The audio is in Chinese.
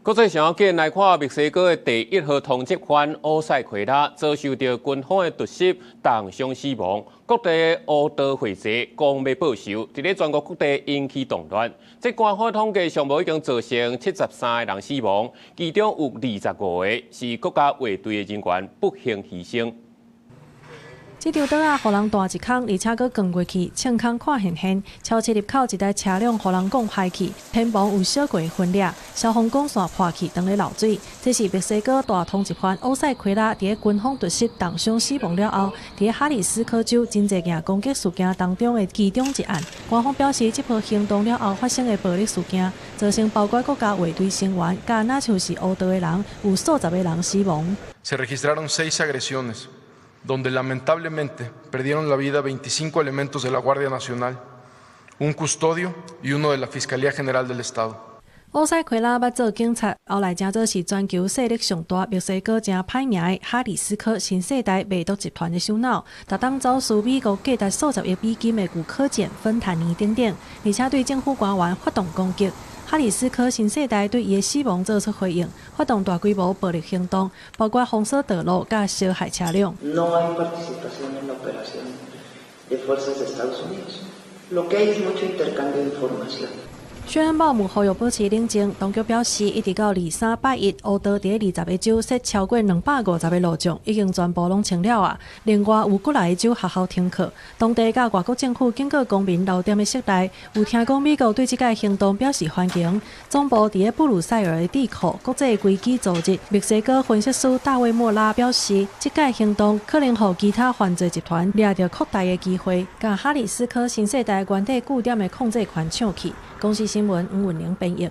国际上近来看，墨西哥的第1号通缉犯欧塞奎拉遭受到军方的突袭，重伤死亡。各地乌道会社讲要报仇，伫咧全国各地引起动乱。即官方统计上无已经造成73个人死亡，其中有25个是国家卫队的人员不幸牺牲。 这条道啊，互人大一空，而且佫降过去，穿空看现现。超市入口一台车辆，互人讲排气，偏旁有小过分裂，消防管线破去，当咧漏水。这是墨西哥大通缉犯欧塞奎拉伫军方突袭重伤死亡了后，伫哈里斯科州真济件攻击事件当中的其中一案。官方表示，这波行动了后发生的暴力事件，造成包括国家卫队成员，甲那像是乌道的人，有数十个人死亡。 Se registraron 6 agresiones, donde lamentablemente perdieron la vida 25 elementos de la Guardia Nacional, un custodio y uno de la Fiscalía General del Estado. 欧塞奎拉捌做警察，后来真做是全球势力上大、墨西哥真歹名的哈里斯科新世代卖毒集团的首脑，逐当走私美国价值数十亿美金的古柯碱、芬坦尼等等，而且对政府官员发动攻击。 哈里斯科新世代对伊的死亡做出回应，发动大规模暴力行动，包括封锁道路、甲烧害车辆。No hay participación en la operación de fuerzas de Estados Unidos. Lo que hay es mucho intercambio de información. 宣恩鲍姆呼吁保持冷静，当局表示，一直到23拜一，乌道伫20个州设超过250个路障，已经全部拢清了啊。另外，有过来的州学校停课，当地甲外国政府经过公民留点的信赖，有听讲美国对这个行动表示欢迎。总部伫咧布鲁塞尔的地库国际危机组织墨西哥分析师大卫莫拉表示，这个行动可能予其他犯罪集团掠到扩大的机会，甲哈里斯科新世代原地据点的控制权抢去。公司新闻吴文玲编译。